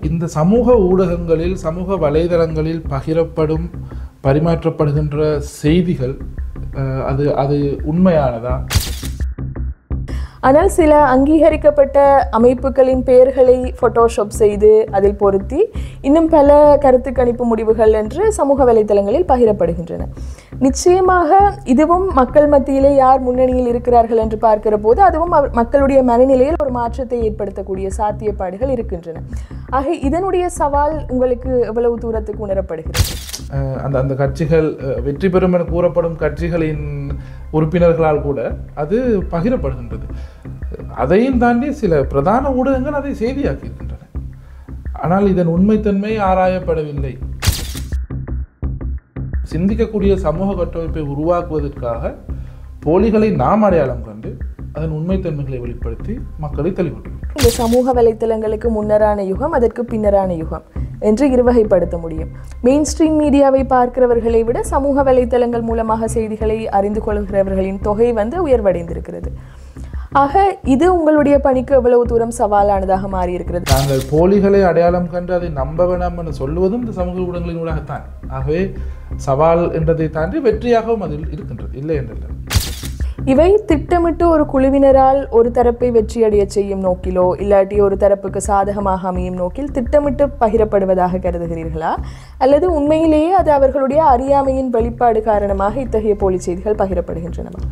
இந்த சமூக ஊடகங்களில் சமூக வலைதளங்களில் பகிரப்படும் பரிமாற்றப்படுகின்ற செய்திகள் அது உண்மையானதா? ஆனால் சில அங்கீகரிக்கப்பட்ட அமைப்புகளின் பெயர்களை ஃபோட்டோஷாப் செய்து அதில் பொருத்தி இன்னும் பல கருத்து கணிப்பு முடிவுகள் என்று சமூக வலைதளங்களில் பகிரப்படுகின்றன. நிச்சயமாக இதுவும் மக்கள் மத்தியிலே யார் முன்னணியில் இருக்கிறார்கள் என்று பார்க்கிற போது அதுவும் மக்களுடைய மனநிலையில் ஒரு மாற்றத்தை ஏற்படுத்தக்கூடிய சாத்தியப்பாடுகள் இருக்கின்றன. ஆக இதனுடைய சவால் உங்களுக்கு எவ்வளவு தூரத்துக்கு உணரப்படுகிறது? அந்த கட்சிகள் வெற்றி பெறும் என கூறப்படும் கட்சிகளின் உறுப்பினர்களால் கூட அது பகிரப்படுகின்றது. அதையும் தாண்டி சில பிரதான ஊடகங்கள் அதை செய்தியாக்கி இருக்கின்றன. ஆனால் இதன் உண்மைத்தன்மை ஆராயப்படவில்லை. சிந்திக்கக்கூடிய சமூக கட்டமைப்பை உருவாக்குவதற்காக போலிகளை நாம் அடையாளம் கண்டு அதன் உண்மைத்தன்மைகளை வெளிப்படுத்தி மக்களை தெளிவுபடுத்தும். இந்த சமூக வலைத்தளங்களுக்கு முன்னரான யுகம், அதற்கு பின்னரான யுகம் என்று இருவகைப்படுத்த முடியும். மெயின் ஸ்ட்ரீம் மீடியாவை பார்க்கிறவர்களை விட சமூக வலைத்தளங்கள் மூலமாக செய்திகளை அறிந்து கொள்கிறவர்களின் தொகை உயர்வடைந்திருக்கிறது. ஆக இது உங்களுடைய பணிக்கு எவ்வளவு தூரம் சவாலானதாக மாறி இருக்கிறது? நாங்கள் போலிகளை அடையாளம் கண்டு அதை நம்ப வேண்டாம் என்று சொல்லுவதும் இந்த சமூக ஊடகங்களின் ஊடாகத்தான். ஆகவே சவால் என்றதை தாண்டி வெற்றியாகவும் அதில் இருக்கின்றது, இல்லை என்றல்ல. இவை திட்டமிட்டு ஒரு குழுவினரால் ஒரு தரப்பை வெற்றியடைய செய்யும் நோக்கிலோ இல்லாட்டி ஒரு தரப்புக்கு சாதகமாக அமையும் நோக்கில் திட்டமிட்டு பகிரப்படுவதாக கருதுகிறீர்களா, அல்லது உண்மையிலேயே அது அவர்களுடைய அறியாமையின் வெளிப்பாடு காரணமாக இத்தகைய போலி செய்திகள் பகிரப்படுகின்றனவா?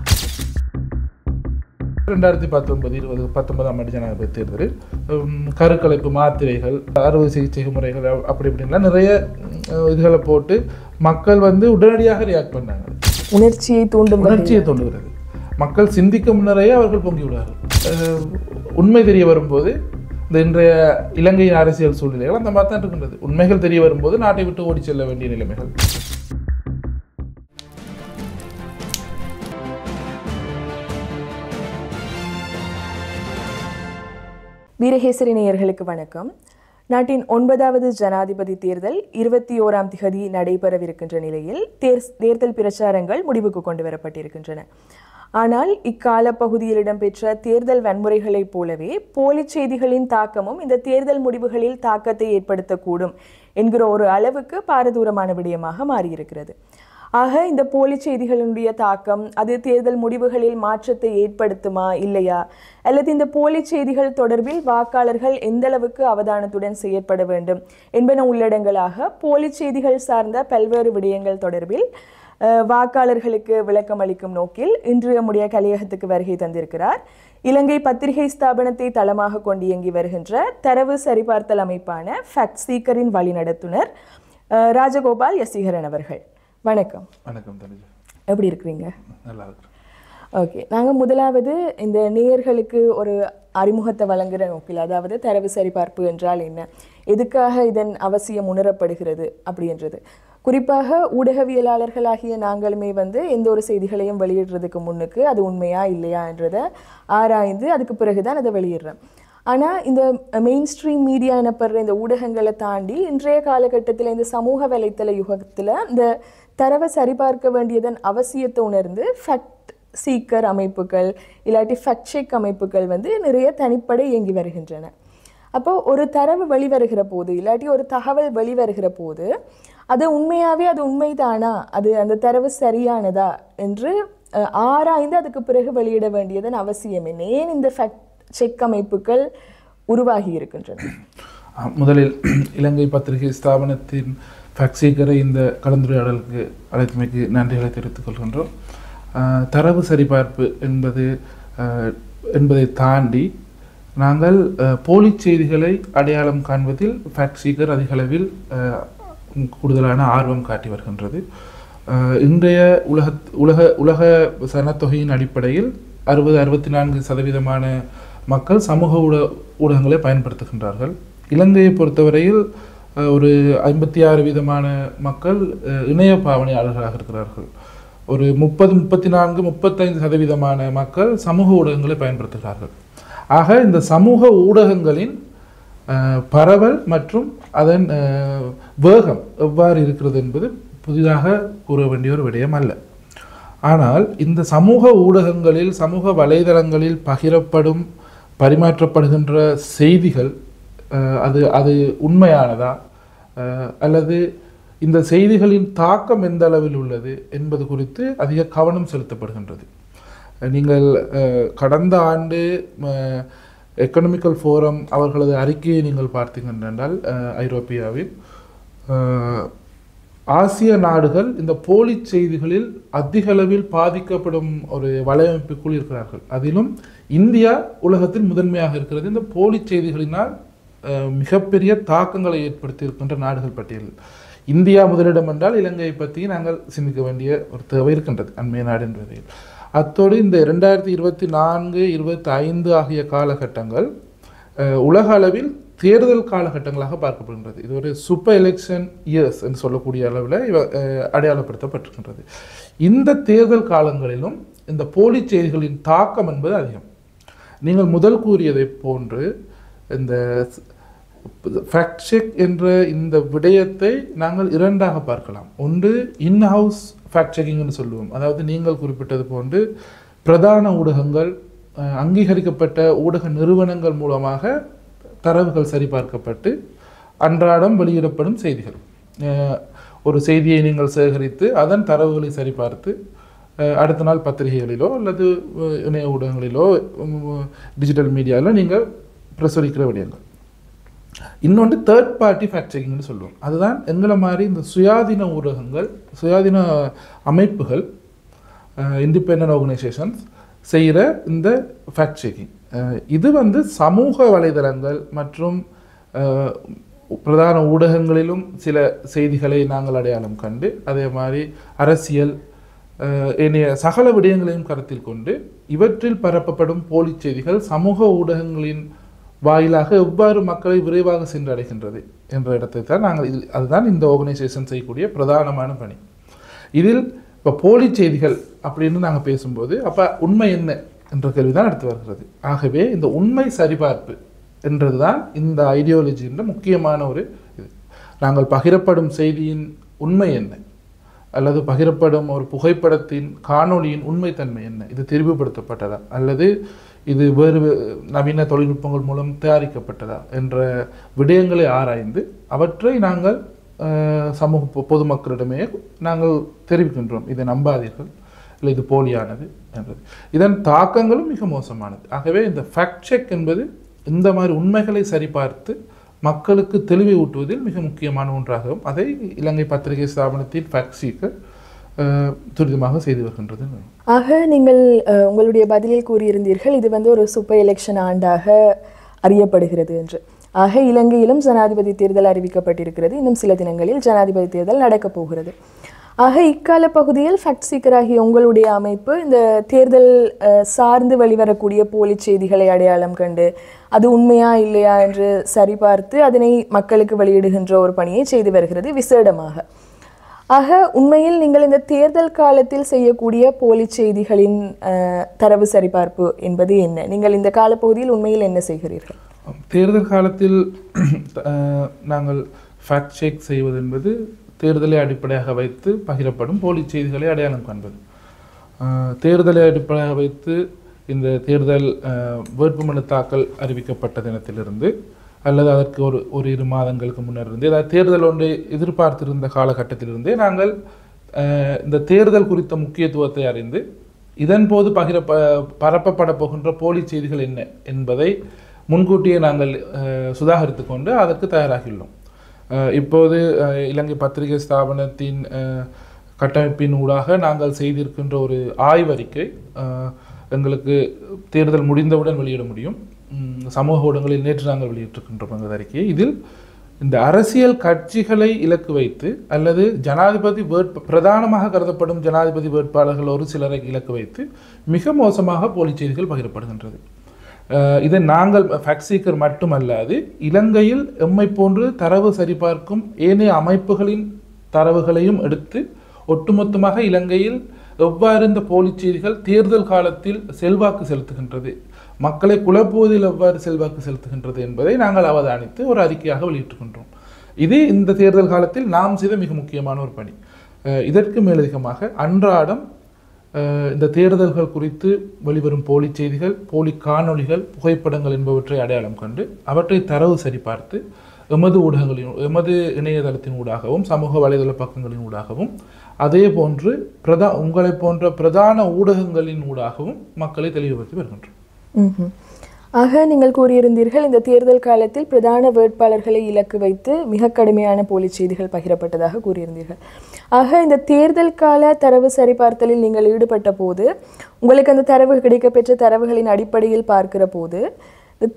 2019 ஆண்டு ஜனாதிபதி தேர்தலில் கருக்கலைப்பு மாத்திரைகள், அறுவை சிகிச்சை முறைகள் அப்படி இப்படின்லாம் நிறைய இதுகளை போட்டு மக்கள் உடனடியாக ரியாக்ட் பண்ணாங்க. உணர்ச்சியை தூண்டுகிறது. மக்கள் சிந்திக்க முன்னரையே அவர்கள் பொங்கி விடுவார்கள். உண்மை தெரிய வரும்போது இந்த இன்றைய இலங்கையின் அரசியல் சூழ்நிலைகள் அந்த மாதிரி தான் இருக்கின்றது. உண்மைகள் தெரிய வரும்போது நாட்டை விட்டு ஓடி செல்ல வேண்டிய நிலைமைகள். வீரகேசரி நேயர்களுக்கு வணக்கம். நாட்டின் 9வது ஜனாதிபதி தேர்தல் 21ஆம் திகதி நடைபெறவிருக்கின்ற நிலையில் தேர்தல் பிரச்சாரங்கள் முடிவுக்கு கொண்டு வரப்பட்டிருக்கின்றன. ஆனால் இக்கால பகுதியில் இடம்பெற்ற தேர்தல் வன்முறைகளைப் போலவே போலி செய்திகளின் தாக்கமும் இந்த தேர்தல் முடிவுகளில் தாக்கத்தை ஏற்படுத்தக்கூடும் என்கிற ஒரு அளவுக்கு பாரதூரமான விடயமாக மாறியிருக்கிறது. ஆக இந்த போலி செய்திகளுடைய தாக்கம் அது தேர்தல் முடிவுகளில் மாற்றத்தை ஏற்படுத்துமா இல்லையா, அல்லது இந்த போலி செய்திகள் தொடர்பில் வாக்காளர்கள் எந்த அளவுக்கு அவதானத்துடன் செயற்பட வேண்டும் என்பன உள்ளடங்களாக போலி செய்திகள் சார்ந்த பல்வேறு விடயங்கள் தொடர்பில் வாக்காளர்களுக்கு விளக்கம் அளிக்கும் நோக்கில் இன்று நம்முடைய கலையகத்துக்கு வருகை தந்திருக்கிறார் இலங்கை பத்திரிகை ஸ்தாபனத்தை தளமாக கொண்டு இயங்கி வருகின்ற தரவு சரிபார்த்தல் அமைப்பான ஃபேக்ட் சீக்கரின் வழிநடத்துனர் ராஜகோபால் யசிகரன் அவர்கள். வணக்கம். வணக்கம் தனுஜா. எப்படி இருக்கிறீங்க? நல்லா இருக்கிறேன். ஓகே, நாங்கள் முதலாவது இந்த நேயர்களுக்கு ஒரு அறிமுகத்தை வழங்குகிற நோக்கில், அதாவது தரவு சரிபார்ப்பு என்றால் என்ன, எதுக்காக இதன் அவசியம் உணரப்படுகிறது அப்படின்றது, குறிப்பாக ஊடகவியலாளர்களாகிய நாங்களுமே எந்த ஒரு செய்திகளையும் வெளியிடுறதுக்கு முன்னுக்கு அது உண்மையா இல்லையா என்றதை ஆராய்ந்து அதுக்கு பிறகுதான் அதை வெளியிடுறோம். ஆனால் இந்த மெயின் ஸ்ட்ரீம் மீடியா எனப்படுற இந்த ஊடகங்களை தாண்டி இன்றைய காலகட்டத்தில் இந்த சமூக வலைத்தள யுகத்தில் இந்த தரவை சரிபார்க்க வேண்டியதன் அவசியத்தை உணர்ந்து ஃபேக்ட் சீக்கர் அமைப்புகள் இல்லாட்டி ஃபேக்ட் செக் அமைப்புகள் நிறைய தனிப்படை இயங்கி வருகின்றன. அப்போ ஒரு தரவு வெளிவருகிற போது இல்லாட்டி ஒரு தகவல் வெளிவருகிற போது அது உண்மையாகவே அது உண்மைதானா, அது அந்த தரவு சரியானதா என்று ஆராய்ந்து அதுக்கு பிறகு வெளியிட வேண்டியதன் அவசியம் என்ன, ஏன் இந்த ஃபேக்ட் செக் அமைப்புகள் உருவாகி இருக்கின்றன? முதலில் இலங்கை பத்திரிகை ஸ்தாபனத்தின் ஃபேக்ட் சீக்கரை இந்த கலந்துரையாடலுக்கு அழைத்தமைக்கு நன்றிகளை தெரிவித்துக் கொள்கின்றோம். தரவு சரிபார்ப்பு என்பதை தாண்டி நாங்கள் போலி செய்திகளை அடையாளம் காண்பதில் ஃபேக்ட் சீக்கர் அதிகளவில் கூடுதலான ஆர்வம் காட்டி வருகின்றது. இன்றைய உலக சனத்தொகையின் அடிப்படையில் 64% மக்கள் சமூக ஊடகங்களை பயன்படுத்துகின்றார்கள். இலங்கையை பொறுத்தவரையில் ஒரு 56% மக்கள் இணைய பாவனையாளர்களாக இருக்கிறார்கள். ஒரு 35% மக்கள் சமூக ஊடகங்களை பயன்படுத்துகிறார்கள். ஆக இந்த சமூக ஊடகங்களின் பரவல் மற்றும் அதன் வேகம் எவ்வாறு இருக்கிறது என்பது புதிதாக கூற வேண்டிய ஒரு விடயம் அல்ல. ஆனால் இந்த சமூக ஊடகங்களில் சமூக வலைதளங்களில் பகிரப்படும் பரிமாற்றப்படுகின்ற செய்திகள் அது அது உண்மையானதா அல்லது இந்த செய்திகளின் தாக்கம் எந்த அளவில் உள்ளது என்பது குறித்து அதிக கவனம் செலுத்தப்படுகின்றது. நீங்கள் கடந்த ஆண்டு எக்கனாமிக்கல் ஃபோரம் அவர்களது அறிக்கையை நீங்கள் பார்த்தீர்கள் என்றால் ஐரோப்பியாவில் ஆசிய நாடுகள் இந்த போலி செய்திகளில் அதிக அளவில் பாதிக்கப்படும் ஒரு வலையமைப்புக்குள் இருக்கிறார்கள். அதிலும் இந்தியா உலகத்தில் முதன்மையாக இருக்கிறது இந்த போலி செய்திகளினால் மிகப்பெரிய தாக்கங்களை ஏற்படுத்தி இருக்கின்ற நாடுகள் பட்டியலில். இந்தியா முதலிடம் என்றால் இலங்கையை பற்றி நாங்கள் சிந்திக்க வேண்டிய ஒரு தேவை இருக்கின்றது அண்மைய நாடு என்பதில். அத்தோடு இந்த 2024-25 ஆகிய காலகட்டங்கள் உலக அளவில் தேர்தல் காலகட்டங்களாக பார்க்கப்படுகின்றது. இது ஒரு சூப்பர் எலெக்ஷன் இயர்ஸ் என்று சொல்லக்கூடிய அளவில் அடையாளப்படுத்தப்பட்டிருக்கின்றது. இந்த தேர்தல் காலங்களிலும் இந்த போலி செய்திகளின் தாக்கம் என்பது அதிகம். நீங்கள் முதல் கூறியதை போன்று இந்த ஃபேக்ட் செக் என்ற இந்த விடயத்தை நாங்கள் இரண்டாக பார்க்கலாம். ஒன்று இன்ஹவுஸ் ஃபேக்ட் செக்கிங்னு சொல்லுவோம். அதாவது நீங்கள் குறிப்பிட்டது போன்று பிரதான ஊடகங்கள், அங்கீகரிக்கப்பட்ட ஊடக நிறுவனங்கள் மூலமாக தரவுகள் சரிபார்க்கப்பட்டு அன்றாடம் வெளியிடப்படும் செய்திகள். ஒரு செய்தியை நீங்கள் சேகரித்து அதன் தரவுகளை சரிபார்த்து அடுத்த நாள் பத்திரிகைகளிலோ அல்லது இணைய ஊடகங்களிலோ டிஜிட்டல் மீடியாவில் நீங்கள் பிரசுரிக்கிற விடயங்கள். இன்னொன்று தேர்ட் பார்ட்டி ஃபேக்ட் செக்கிங்னு சொல்லுவோம். அதுதான் எங்களை மாதிரி இந்த சுயாதீன ஊடகங்கள், சுயாதீன அமைப்புகள், இண்டிபெண்டன்ட் ஆர்கனைசேஷன்ஸ் செய்கிற இந்த ஃபேக்ட் செக்கிங். இது சமூக வலைதளங்கள் மற்றும் பிரதான ஊடகங்களிலும் சில செய்திகளை நாங்கள் அடையாளம் கண்டு, அதே மாதிரி அரசியல் ஏனைய சகல விடயங்களையும் கருத்தில் கொண்டு இவற்றில் பரப்பப்படும் போலி செய்திகள் சமூக ஊடகங்களின் வாயிலாக எவ்வாறு மக்களை விரைவாக சென்றடைகின்றது என்ற இடத்தை தான் நாங்கள் அதுதான் இந்த ஆர்கனைசேஷன் செய்யக்கூடிய பிரதானமான பணி. இதில் இப்போ போலி செய்திகள் அப்படின்னு நாங்கள் பேசும்போது அப்போ உண்மை என்ன என்ற கேள்வி தான் எடுத்து வருகிறது. ஆகவே இந்த உண்மை சரிபார்ப்பு என்றது தான் இந்த ஐடியாலஜின்ற முக்கியமான ஒரு இது. நாங்கள் பகிரப்படும் செய்தியின் உண்மை என்ன, அல்லது பகிரப்படும் ஒரு புகைப்படத்தின் காணொளியின் உண்மைத்தன்மை என்ன, இது தெரிவுபடுத்தப்பட்டதா அல்லது இது வேறு நவீன தொழில்நுட்பங்கள் மூலம் தயாரிக்கப்பட்டதா என்ற விடயங்களை ஆராய்ந்து அவற்றை நாங்கள் சமூக பொதுமக்களிடமே நாங்கள் தெரிவிக்கின்றோம். இதை நம்பாதீர்கள், இல்லை இது போலியானது என்றது. இதன் தாக்கங்களும் மிக மோசமானது. ஆகவே இந்த ஃபேக்ட் செக் என்பது இந்த மாதிரி உண்மைகளை சரிபார்த்து மக்களுக்கு தெளிவை ஊட்டுவதில் மிக முக்கியமான ஒன்றாகவும் அதை இலங்கை பத்திரிகை ஸ்தாபனத்தின் ஃபேக்ட் சீக்கர் துரிதமாக செய்து வருகின்றது. ஆக நீங்கள் உங்களுடைய பதிலில் கூறியிருந்தீர்கள் இது ஒரு சூப்பர் எலெக்ஷன் ஆண்டாக அறியப்படுகிறது என்று. ஆக இலங்கையிலும் ஜனாதிபதி தேர்தல் அறிவிக்கப்பட்டிருக்கிறது. இன்னும் சில தினங்களில் ஜனாதிபதி தேர்தல் நடக்கப் போகிறது. ஆக இக்கால பகுதியில் ஃபேக்ட் சீக்கராகிய உங்களுடைய அமைப்பு இந்த தேர்தல் சார்ந்து வெளிவரக்கூடிய போலி செய்திகளை அடையாளம் கண்டு அது உண்மையா இல்லையா என்று சரிபார்த்து அதனை மக்களுக்கு வெளியிடுகின்ற ஒரு பணியை செய்து வருகிறது விசேடமாக. ஆக உண்மையில் நீங்கள் இந்த தேர்தல் காலத்தில் செய்யக்கூடிய போலி செய்திகளின் தரவு சரிபார்ப்பு என்பது என்ன? நீங்கள் இந்த காலப்பகுதியில் உண்மையில் என்ன செய்கிறீர்கள்? தேர்தல் காலத்தில் நாங்கள் ஃபேக்ட் செக் செய்வது என்பது தேர்தலை அடிப்படையாக வைத்து பகிரப்படும் போலி செய்திகளை அடையாளம் காண்பது. தேர்தலை அடிப்படையாக வைத்து இந்த தேர்தல் வேட்புமனு தாக்கல் அறிவிக்கப்பட்ட தினத்திலிருந்து அல்லது அதற்கு ஒரு 2 மாதங்களுக்கு முன்னர் இருந்து, அதாவது தேர்தல் ஒன்றை எதிர்பார்த்திருந்த காலகட்டத்திலிருந்தே நாங்கள் இந்த தேர்தல் குறித்த முக்கியத்துவத்தை அறிந்து இதன் போது பரப்பப்பட போகின்ற போலி செய்திகள் என்ன என்பதை முன்கூட்டியே நாங்கள் சுதாகரித்து கொண்டு அதற்கு தயாராகியுள்ளோம். இப்போது இலங்கை பத்திரிகை ஸ்தாபனத்தின் கட்டமைப்பின் ஊடாக நாங்கள் செய்திருக்கின்ற ஒரு ஆய்வறிக்கை எங்களுக்கு தேர்தல் முடிந்தவுடன் வெளியிட முடியும். சமூக ஊடகங்களில் நேற்று நாங்கள் வெளியிட்டிருக்கின்றோம் அந்த அறிக்கையை. இதில் இந்த அரசியல் கட்சிகளை இலக்கு வைத்து அல்லது ஜனாதிபதி பிரதானமாக கருதப்படும் ஜனாதிபதி வேட்பாளர்கள் ஒரு சிலரை இலக்கு வைத்து மிக மோசமாக போலி செய்திகள் பகிரப்படுகின்றது. இதை நாங்கள் ஃபேக்ட் சீக்கர் மட்டுமல்லாது இலங்கையில் எம்மை போன்று தரவு சரிபார்க்கும் ஏனைய அமைப்புகளின் தரவுகளையும் எடுத்து ஒட்டுமொத்தமாக இலங்கையில் எவ்வாறு இந்த போலி செய்திகள் தேர்தல் காலத்தில் செல்வாக்கு செலுத்துகின்றது, மக்களை குழப்புவதில் எவ்வாறு செல்வாக்கு செலுத்துகின்றது என்பதை நாங்கள் அவதானித்து ஒரு அறிக்கையாக வெளியிட்டுகின்றோம். இது இந்த தேர்தல் காலத்தில் நாம் செய்த மிக முக்கியமான ஒரு பணி. இதற்கு மேலதிகமாக அன்றாடம் இந்த தேர்தல்கள் குறித்து வெளிவரும் போலி செய்திகள், போலி காணொளிகள், புகைப்படங்கள் என்பவற்றை அடையாளம் கண்டு அவற்றை தரவு சரிபார்த்து எமது ஊடகங்களின் எமது இணையதளத்தின் ஊடாகவும் சமூக வலைதள பக்கங்களின் ஊடாகவும் அதே போன்று உங்களை போன்ற பிரதான ஊடகங்களின் ஊடாகவும் மக்களை தெளிவுபடுத்தி வருகின்றோம். ஆக நீங்கள் கூறியிருந்தீர்கள் இந்த தேர்தல் காலத்தில் பிரதான வேட்பாளர்களை இலக்கு வைத்து மிக கடுமையான போலி செய்திகள் பகிரப்பட்டதாக கூறியிருந்தீர்கள். ஆக இந்த தேர்தல் கால தரவு சரிபார்த்தலில் நீங்கள் ஈடுபட்ட போது உங்களுக்கு அந்த தரவு கிடைக்கப்பெற்ற தரவுகளின் அடிப்படையில் பார்க்கிற போது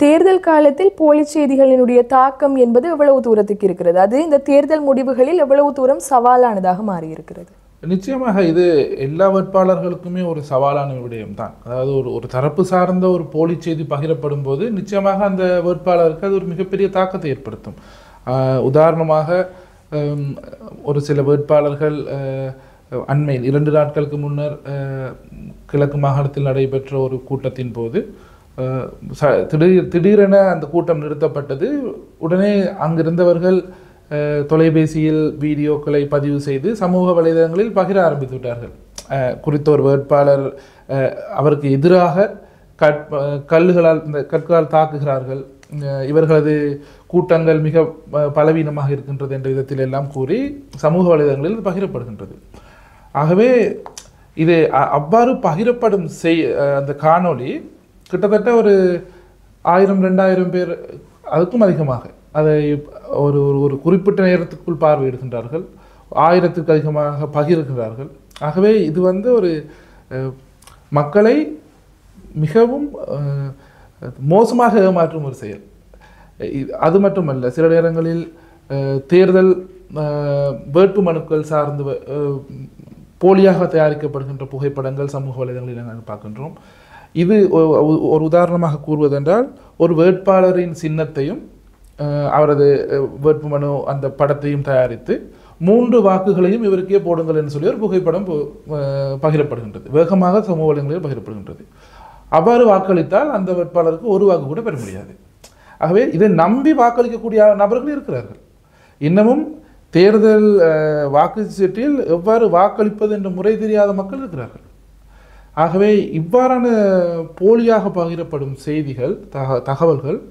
தேர்தல் காலத்தில் போலி செய்திகளினுடைய தாக்கம் என்பது எவ்வளவு தூரத்துக்கு இருக்கிறது, அது இந்த தேர்தல் முடிவுகளில் எவ்வளவு தூரம் சவாலானதாக மாறியிருக்கிறது? நிச்சயமாக இது எல்லா வேட்பாளர்களுக்குமே ஒரு சவாலான விடயம் தான். அதாவது ஒரு தரப்பு சார்ந்த ஒரு போலி செய்தி பகிரப்படும் போது நிச்சயமாக அந்த வேட்பாளருக்கு அது ஒரு மிகப்பெரிய தாக்கத்தை ஏற்படுத்தும். உதாரணமாக ஒரு சில வேட்பாளர்கள் அண்மையில் 2 நாட்களுக்கு முன்னர் கிழக்கு மாகாணத்தில் நடைபெற்ற ஒரு கூட்டத்தின் போது திடீரென அந்த கூட்டம் நிறுத்தப்பட்டது. உடனே அங்கிருந்தவர்கள் தொலைபேசியில் வீடியோக்களை பதிவு செய்து சமூக வலைதளங்களில் பகிர ஆரம்பித்து விட்டார்கள். குறித்த ஒரு வேட்பாளர் அவருக்கு எதிராக கற்களால் தாக்குகிறார்கள், இவர்களது கூட்டங்கள் மிக பலவீனமாக இருக்கின்றது என்ற விதத்தில் எல்லாம் கூறி சமூக வலைதளங்களில் பகிரப்படுகின்றது. ஆகவே இது அவ்வாறு பகிரப்படும் அந்த காணொளி கிட்டத்தட்ட ஒரு 1000-2000 பேர் அதுக்கும் அதிகமாக அதை ஒரு குறிப்பிட்ட நேரத்துக்குள் பார்வையிடுகின்றார்கள், 1000த்துக்கு அதிகமாக பகிர்கிறார்கள். ஆகவே இது ஒரு மக்களை மிகவும் மோசமாக ஏமாற்றும் ஒரு செயல். அது மட்டுமல்ல, சில நேரங்களில் தேர்தல் வேட்பு மனுக்கள் சார்ந்து போலியாக தயாரிக்கப்படுகின்ற புகைப்படங்கள் சமூக வலைதளங்களில் நாங்கள் பார்க்கின்றோம். இது ஒரு உதாரணமாக கூறுவதென்றால், ஒரு வேட்பாளரின் சின்னத்தையும் அவரது வேட்புமனு அந்த படத்தையும் தயாரித்து 3 வாக்குகளையும் இவருக்கே போடுங்கள் என்று சொல்லி ஒரு புகைப்படம் பகிரப்படுகின்றது, வேகமாக சமூக வலைதளங்களில் பகிரப்படுகின்றது. அவ்வாறு வாக்களித்தால் அந்த வேட்பாளருக்கு 1 வாக்கு கூட பெற முடியாது. ஆகவே இதை நம்பி வாக்களிக்கக்கூடிய நபர்கள் இருக்கிறார்கள். இன்னமும் தேர்தல் வாக்குச்சீட்டில் எவ்வாறு வாக்களிப்பது என்ற முறை தெரியாத மக்கள் இருக்கிறார்கள். ஆகவே இவ்வாறான போலியாக பகிரப்படும் செய்திகள், தகவல்கள்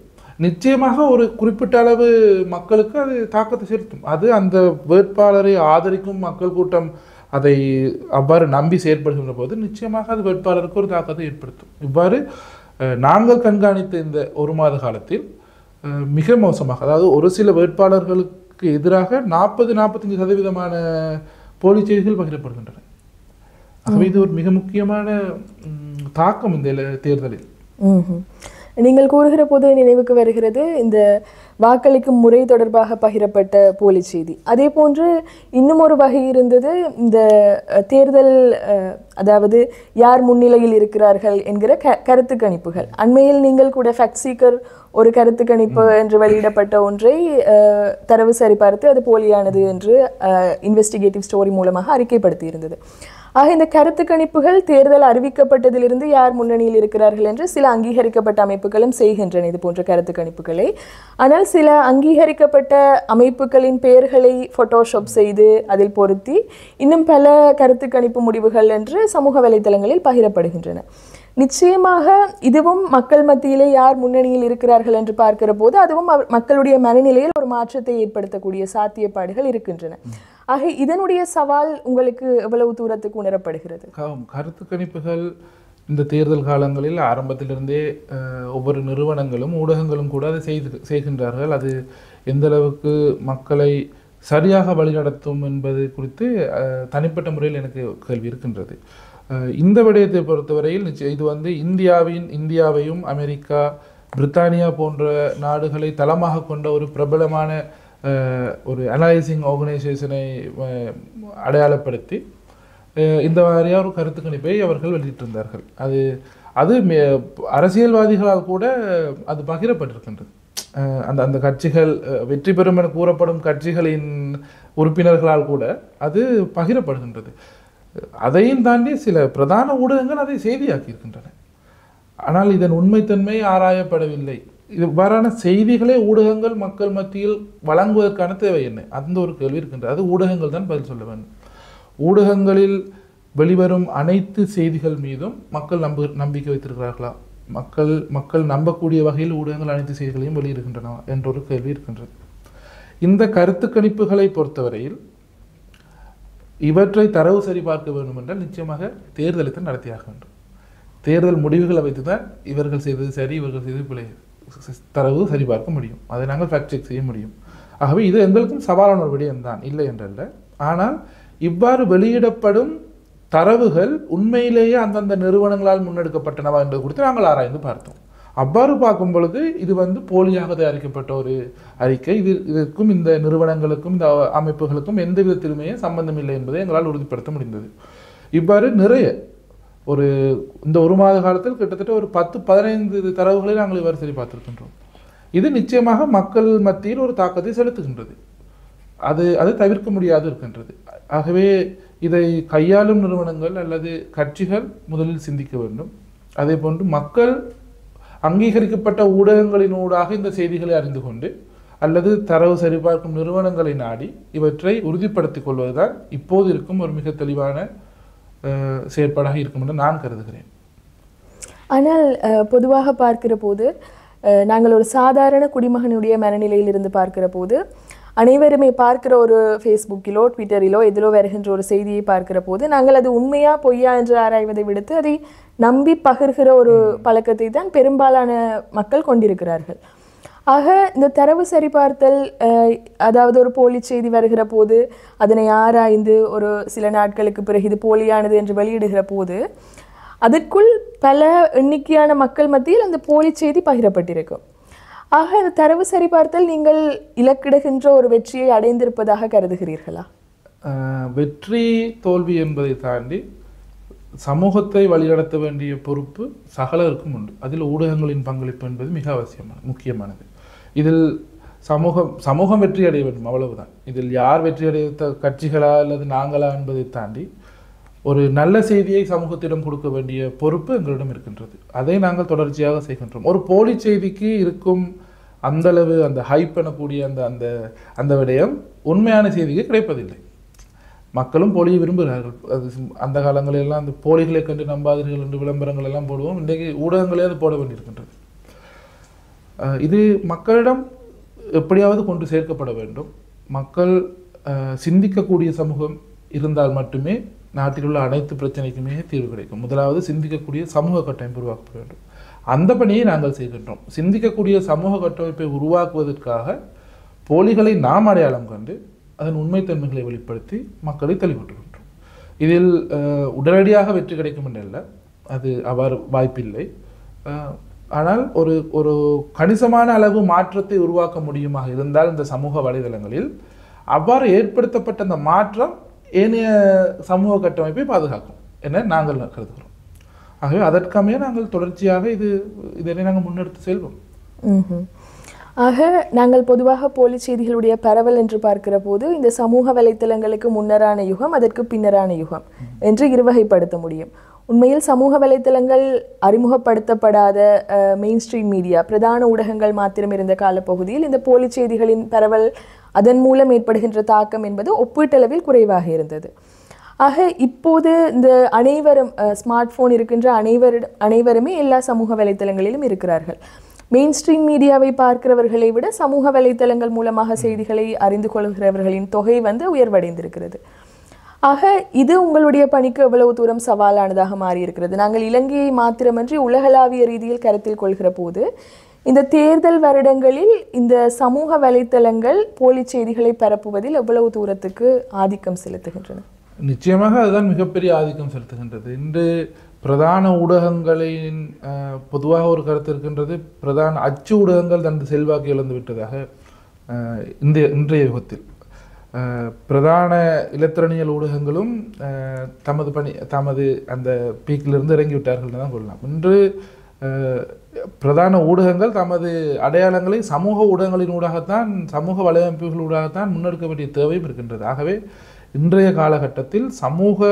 நிச்சயமாக ஒரு குறிப்பிட்ட அளவு மக்களுக்கு அது தாக்கத்தை செலுத்தும். அது அந்த வேட்பாளரை ஆதரிக்கும் மக்கள் கூட்டம் அதை அவ்வாறு நம்பி செயற்படுகின்ற போது நிச்சயமாக அது வேட்பாளருக்கு ஒரு தாக்கத்தை ஏற்படுத்தும். இவ்வாறு நாங்கள் கண்காணித்த இந்த 1 மாத காலத்தில் மிக மோசமாக, அதாவது ஒரு சில வேட்பாளர்களுக்கு எதிராக 40-45% போலி செய்திகள் பகிரப்படுகின்றன. ஆகவே இது ஒரு மிக முக்கியமான தாக்கம் இந்த தேர்தலில். நீங்கள் கூறுகிற போது நினைவுக்கு வருகிறது இந்த வாக்களிக்கும் முறை தொடர்பாக பகிரப்பட்ட போலி செய்தி. அதே போன்று இன்னும் ஒரு வகை இருந்தது, இந்த தேர்தல் அதாவது யார் முன்னிலையில் இருக்கிறார்கள் என்கிற கருத்து கணிப்புகள். அண்மையில் நீங்கள் கூட ஃபேக்ட் சீக்கர் ஒரு கருத்து கணிப்பு என்று வெளியிடப்பட்ட ஒன்றை தரவு சரிபார்த்து அது போலியானது என்று இன்வெஸ்டிகேட்டிவ் ஸ்டோரி மூலமாக அறிக்கைப்படுத்தி இருந்தது. ஆக இந்த கருத்து கணிப்புகள் தேர்தல் அறிவிக்கப்பட்டதிலிருந்து யார் முன்னணியில் இருக்கிறார்கள் என்று சில அங்கீகரிக்கப்பட்ட அமைப்புகளும் செய்கின்றன இது போன்ற கருத்து கணிப்புகளை. ஆனால் சில அங்கீகரிக்கப்பட்ட அமைப்புகளின் பெயர்களை போட்டோஷாப் செய்து அதில் பொருத்தி இன்னும் பல கருத்து கணிப்பு முடிவுகள் என்று சமூக வலைதளங்களில் பகிரப்படுகின்றன. நிச்சயமாக இதுவும் மக்கள் மத்தியிலே யார் முன்னணியில் இருக்கிறார்கள் என்று பார்க்கிற போது அதுவும் மக்களுடைய மனநிலையில் ஒரு மாற்றத்தை ஏற்படுத்தக்கூடிய சாத்தியப்பாடுகள் இருக்கின்றன. ஆக இதனுடைய சவால் உங்களுக்கு எவ்வளவு தூரத்துக்கு உணரப்படுகிறது? கருத்து கணிப்புகள் இந்த தேர்தல் காலங்களில் ஆரம்பத்திலிருந்தே ஒவ்வொரு நிறுவனங்களும் ஊடகங்களும் கூட அதை செய்கின்றார்கள். அது எந்த அளவுக்கு மக்களை சரியாக வழிநடத்தும் என்பது குறித்து தனிப்பட்ட முறையில் எனக்கு கேள்வி இருக்கின்றது. இந்த விடயத்தை பொறுத்தவரையில் இது இந்தியாவையும் அமெரிக்கா, பிரித்தானியா போன்ற நாடுகளை தளமாக கொண்ட ஒரு பிரபலமான ஒரு அனலைசிங் ஆர்கனைசேஷனை அடையாளப்படுத்தி இந்த மாதிரியான ஒரு கருத்து கணிப்பை அவர்கள் வெளியிட்டிருந்தார்கள். அது அரசியல்வாதிகளால் கூட அது பகிரப்பட்டிருக்கின்றது. அந்த கட்சிகள் வெற்றி பெறும் என கூறப்படும் கட்சிகளின் உறுப்பினர்களால் கூட அது பகிரப்படுகின்றது. அதையும் தாண்டி சில பிரதான ஊடகங்கள் அதை செய்தியாக்கி இருக்கின்றன. ஆனால் இதன் உண்மைத்தன்மை ஆராயப்படவில்லை. இவ்வாறான செய்திகளே ஊடகங்கள் மக்கள் மத்தியில் வழங்குவதற்கான தேவை என்ன? அந்த ஒரு கேள்வி இருக்கின்றது. அது ஊடகங்கள் தான் பதில் சொல்ல வேண்டும். ஊடகங்களில் வெளிவரும் அனைத்து செய்திகள் மீதும் மக்கள் நம்பிக்கை வைத்திருக்கிறார்களா? மக்கள் நம்பக்கூடிய வகையில் ஊடகங்கள் அனைத்து செய்திகளையும் வெளியிடுகின்றன என்ற ஒரு கேள்வி இருக்கின்றது. இந்த கருத்து கணிப்புகளை பொறுத்தவரையில் இவற்றை தரவு சரிபார்க்க வேண்டும் என்றால் நிச்சயமாக தேர்தலை தான் நடத்தியாக வேண்டும். தேர்தல் முடிவுகளை வைத்து தான் இவர்கள் செய்தது சரி, இவர்கள் செய்தது பிழை தரவு சரிபார்க்க முடியும். அதை நாங்கள் ஃபேக்ட் செக் செய்ய முடியும். ஆகவே இது எங்களுக்கும் சவாலான ஒரு விடயம்தான், இல்லை என்றல்ல. ஆனால் இவ்வாறு வெளியிடப்படும் தரவுகள் உண்மையிலேயே அந்தந்த நிறுவனங்களால் முன்னெடுக்கப்பட்டனவா என்பது குறித்து நாங்கள் ஆராய்ந்து பார்த்தோம். அவ்வாறு பார்க்கும் பொழுது இது போலியாக தயாரிக்கப்பட்ட ஒரு அறிக்கை. இதற்கும் இந்த நிறுவனங்களுக்கும் இந்த அமைப்புகளுக்கும் எந்த விதத்திலுமே சம்பந்தம் இல்லை என்பதை எங்களால் உறுதிப்படுத்த முடிந்தது. இவ்வாறு நிறைய இந்த ஒரு மாத காலத்தில் கிட்டத்தட்ட ஒரு 10-15 தரவுகளை நாங்கள் இவ்வாறு சரி பார்த்திருக்கின்றோம். இது நிச்சயமாக மக்கள் மத்தியில் ஒரு தாக்கத்தை செலுத்துகின்றது. அது தவிர்க்க முடியாது இருக்கின்றது. ஆகவே இதை கையாளும் நிறுவனங்கள் அல்லது கட்சிகள் முதலில் சிந்திக்க வேண்டும். அதே போன்று மக்கள் அங்கீகரிக்கப்பட்ட ஊடகங்களினூடாக இந்த செய்திகளை அறிந்து கொண்டு அல்லது தரவு சரிபார்க்கும் நிறுவனங்களை நாடி இவற்றை உறுதிப்படுத்திக் கொள்வதுதான் இப்போது இருக்கும் ஒரு மிக தெளிவான செயற்பாடாக இருக்கும் என்று நான் கருதுகிறேன். ஆனால் பொதுவாக பார்க்கிற போது நாங்கள் ஒரு சாதாரண குடிமகனுடைய மனநிலையில் இருந்து பார்க்கிற போது அனைவருமே பார்க்கிற ஒரு ஃபேஸ்புக்கிலோ ட்விட்டரிலோ எதிலோ வருகின்ற ஒரு செய்தியை பார்க்கிற போது நாங்கள் அது உண்மையா பொய்யா என்று ஆராய்வதை விடுத்து அதை நம்பி பகிர்கிற ஒரு பழக்கத்தை தான் பெரும்பாலான மக்கள் கொண்டிருக்கிறார்கள். ஆக இந்த தரவு சரிபார்த்தல், அதாவது ஒரு போலி செய்தி வருகிற போது அதனை ஆராய்ந்து ஒரு சில நாட்களுக்கு பிறகு இது போலியானது என்று வெளியிடுகிற போது அதற்குள் பல எண்ணிக்கையான மக்கள் மத்தியில் அந்த போலி செய்தி பகிரப்பட்டிருக்கும். ஆக இந்த தரவு சரிபார்த்தல் நீங்கள் இலக்கிடுகின்ற ஒரு வெற்றியை அடைந்திருப்பதாக கருதுகிறீர்களா? வெற்றி தோல்வி என்பதை தாண்டி சமூகத்தை வழிநடத்த வேண்டிய பொறுப்பு சகலருக்கும் உண்டு. அதில் ஊடகங்களின் பங்களிப்பு என்பது மிக முக்கியமானது. இதில் சமூகம் வெற்றி அடைய வேண்டும், அவ்வளவுதான். இதில் யார் வெற்றி அடைய கட்சிகளா அல்லது நாங்களா என்பதை தாண்டி ஒரு நல்ல செய்தியை சமூகத்திடம் கொடுக்க வேண்டிய பொறுப்பு எங்களிடம் இருக்கின்றது. அதை நாங்கள் தொடர்ச்சியாக செய்கின்றோம். ஒரு போலி செய்திக்கு இருக்கும் அந்தளவு அந்த ஹைப் எனக்கூடிய அந்த விடயம் உண்மையான செய்திக்கு கிடைப்பதில்லை. மக்களும் போலியை விரும்புகிறார்கள். அது அந்த காலங்களெல்லாம் அந்த போலிகளை கண்டு நம்பாதீர்கள் என்று விளம்பரங்கள் எல்லாம் போடுவோம். இன்றைக்கு ஊடகங்களே அது போட வேண்டியிருக்கின்றது. இது மக்களிடம் எப்படியாவது கொண்டு சேர்க்கப்பட வேண்டும். மக்கள் சிந்திக்கக்கூடிய சமூகம் இருந்தால் மட்டுமே நாட்டில் உள்ள அனைத்து பிரச்சனைக்குமே தீர்வு கிடைக்கும். முதலாவது சிந்திக்கக்கூடிய சமூக கட்டமைப்பு உருவாக்க வேண்டும். அந்த பணியை நாங்கள் செய்கின்றோம். சிந்திக்கக்கூடிய சமூக கட்டமைப்பை உருவாக்குவதற்காக போலிகளை நாம் அடையாளம் கண்டு அதன் உண்மைத்தன்மைகளை வெளிப்படுத்தி மக்களை தெளிவூட்டுகின்றோம். இதில் உடனடியாக வெற்றி கிடைக்கும் என்றல்ல, அது அவ்வாறு வாய்ப்பில்லை. ஆனால் ஒரு கணிசமான அளவு மாற்றத்தை உருவாக்க முடியுமாக இருந்தால் இந்த சமூக வலைதளங்களில் அவ்வாறு ஏற்படுத்தப்பட்ட அந்த மாற்றம் ஏனைய சமூக கட்டமைப்பை பாதுகாக்கும் என நாங்கள் கருதுகிறோம். ஆகவே அதற்காமே நாங்கள் தொடர்ச்சியாக இதனை நாங்கள் முன்னெடுத்து செல்வோம். ஆக நாங்கள் பொதுவாக போலி செய்திகளுடைய பரவல் என்று பார்க்கிற போது இந்த சமூக வலைத்தளங்களுக்கு முன்னரான யுகம், அதற்கு பின்னரான யுகம் என்று இருவகைப்படுத்த முடியும். உண்மையில் சமூக வலைத்தளங்கள் அறிமுகப்படுத்தப்படாத மெயின் ஸ்ட்ரீம் மீடியா, பிரதான ஊடகங்கள் மாத்திரம் இருந்த காலப்பகுதியில் இந்த போலி செய்திகளின் பரவல், அதன் மூலம் ஏற்படுகின்ற தாக்கம் என்பது ஒப்பீட்டளவில் குறைவாக இருந்தது. ஆக இப்போது இந்த அனைவரும் ஸ்மார்ட் போன் இருக்கின்ற அனைவருமே எல்லா சமூக வலைத்தளங்களிலும் இருக்கிறார்கள். மெயின் ஸ்ட்ரீம் மீடியாவை பார்க்கிறவர்களை விட சமூக வலைத்தளங்கள் மூலமாக செய்திகளை அறிந்து கொள்கிறவர்களின் தொகை உயர்வடைந்திருக்கிறது. ஆக இது உங்களுடைய பணிக்கு எவ்வளவு தூரம் சவாலானதாக மாறியிருக்கிறது? நாங்கள் இலங்கையை மாத்திரமன்றி உலகளாவிய ரீதியில் கருத்தில் கொள்கிற போது இந்த தேர்தல் வருடங்களில் இந்த சமூக வலைத்தளங்கள் போலி செய்திகளை பரப்புவதில் எவ்வளவு தூரத்துக்கு ஆதிக்கம் செலுத்துகின்றன? நிச்சயமாக அதுதான் மிகப்பெரிய ஆதிக்கம் செலுத்துகின்றது. இன்று பிரதான ஊடகங்களின் பொதுவாக ஒரு கருத்து இருக்கின்றது, பிரதான அச்சு ஊடகங்கள் தனது செல்வாக்கு இழந்து விட்டதாக. இன்றைய யுகத்தில் பிரதான இலத்திரனியல் ஊடகங்களும் தமது அந்த பீக்கிலிருந்து இறங்கிவிட்டார்கள் தான் கொள்ளலாம். இன்று பிரதான ஊடகங்கள் தமது அடையாளங்களை சமூக ஊடகங்களின் ஊடாகத்தான், சமூக வலையமைப்புகள் ஊடாகத்தான் முன்னெடுக்க வேண்டிய தேவையும் இருக்கின்றது. ஆகவே இன்றைய காலகட்டத்தில் சமூக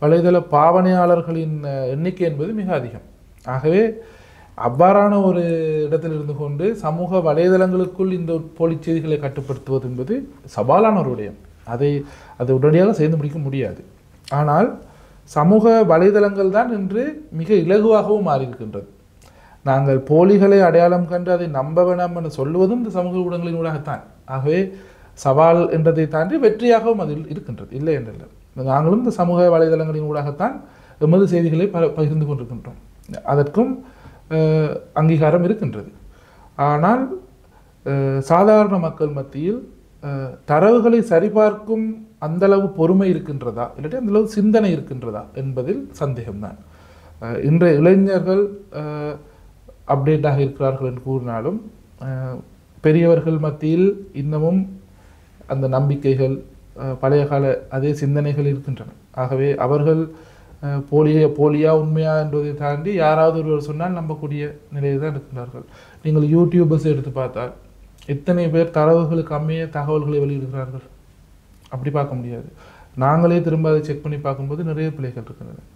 வலைதள பாவனையாளர்களின் எண்ணிக்கை என்பது மிக அதிகம். ஆகவே அவ்வாறான ஒரு இடத்தில் இருந்து கொண்டு சமூக வலைதளங்களுக்குள் இந்த போலி செய்திகளை கட்டுப்படுத்துவது என்பது சவாலான ஒரு விடயம். அதை உடனடியாக செய்து முடிக்க முடியாது. ஆனால் சமூக வலைதளங்கள் தான் இன்று மிக இலகுவாகவும் மாறியிருக்கின்றது. நாங்கள் போலிகளை அடையாளம் கண்டு அதை நம்ப வேண்டாம் என்று சொல்லுவதும் இந்த சமூக ஊடகங்களின் ஊடாகத்தான். ஆகவே சவால் என்றதை தாண்டி வெற்றியாகவும் அதில் இருக்கின்றது, இல்லை என்றில்லை. நாங்களும் இந்த சமூக வலைதளங்களின் ஊடாகத்தான் எமது செய்திகளை பகிர்ந்து கொண்டிருக்கின்றோம். அதற்கும் அங்கீகாரம் இருக்கின்றது. ஆனால் சாதாரண மக்கள் மத்தியில் தரவுகளை சரிபார்க்கும் அந்தளவு பொறுமை இருக்கின்றதா இல்லாட்டி அந்தளவு சிந்தனை இருக்கின்றதா என்பதில் சந்தேகம்தான். இன்றைய இளைஞர்கள் அப்டேட்டாக இருக்கிறார்கள் என்று கூறினாலும் பெரியவர்கள் மத்தியில் இன்னமும் அந்த நம்பிக்கைகள் பழைய கால அதே சிந்தனைகள் இருக்கின்றன. ஆகவே அவர்கள் போலியா உண்மையா என்பதை தாண்டி யாராவது ஒருவர் சொன்னால் நம்பக்கூடிய நிலையில் தான் இருக்கின்றார்கள். நீங்கள் யூடியூபர்ஸ் எடுத்து பார்த்தால் எத்தனை பேர் தரவுகளுக்கு கம்மிய தகவல்களை வெளியிடுகிறார்கள், அப்படி பார்க்க முடியாது. நாங்களே திரும்ப அதை செக் பண்ணி பார்க்கும்போது நிறைய பிழைகள் இருக்கின்றன.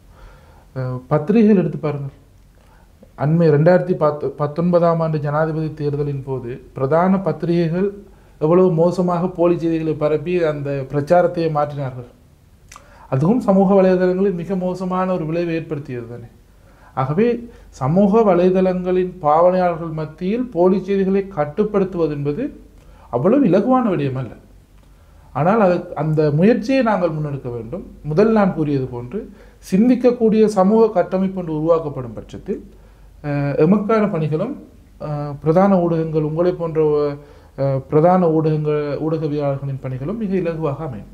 பத்திரிகைகள் எடுத்து பாருங்கள். அண்மை 2019ஆம் ஆண்டு ஜனாதிபதி தேர்தலின் போது பிரதான பத்திரிகைகள் எவ்வளவு மோசமாக போலி செய்திகளை பரப்பி அந்த பிரச்சாரத்தையே மாற்றினார்கள். அதுவும் சமூக வலைதளங்களில் மிக மோசமான ஒரு விளைவை ஏற்படுத்தியது தானே. ஆகவே சமூக வலைதளங்களின் பாவனையாளர்கள் மத்தியில் போலி செய்திகளை கட்டுப்படுத்துவது என்பது அவ்வளவு இலகுவான விடயம் அல்ல. ஆனால் அந்த முயற்சியை நாங்கள் முன்னெடுக்க வேண்டும். முதல் நான் கூறியது போன்று சிந்திக்கக்கூடிய சமூக கட்டமைப்பு ஒன்று உருவாக்கப்படும் பட்சத்தில் எமக்கான பணிகளும் பிரதான ஊடகங்கள் உங்களை போன்ற பிரதான ஊடகவியலாளர்களின் பணிகளும் மிக இலகுவாக அமையும்.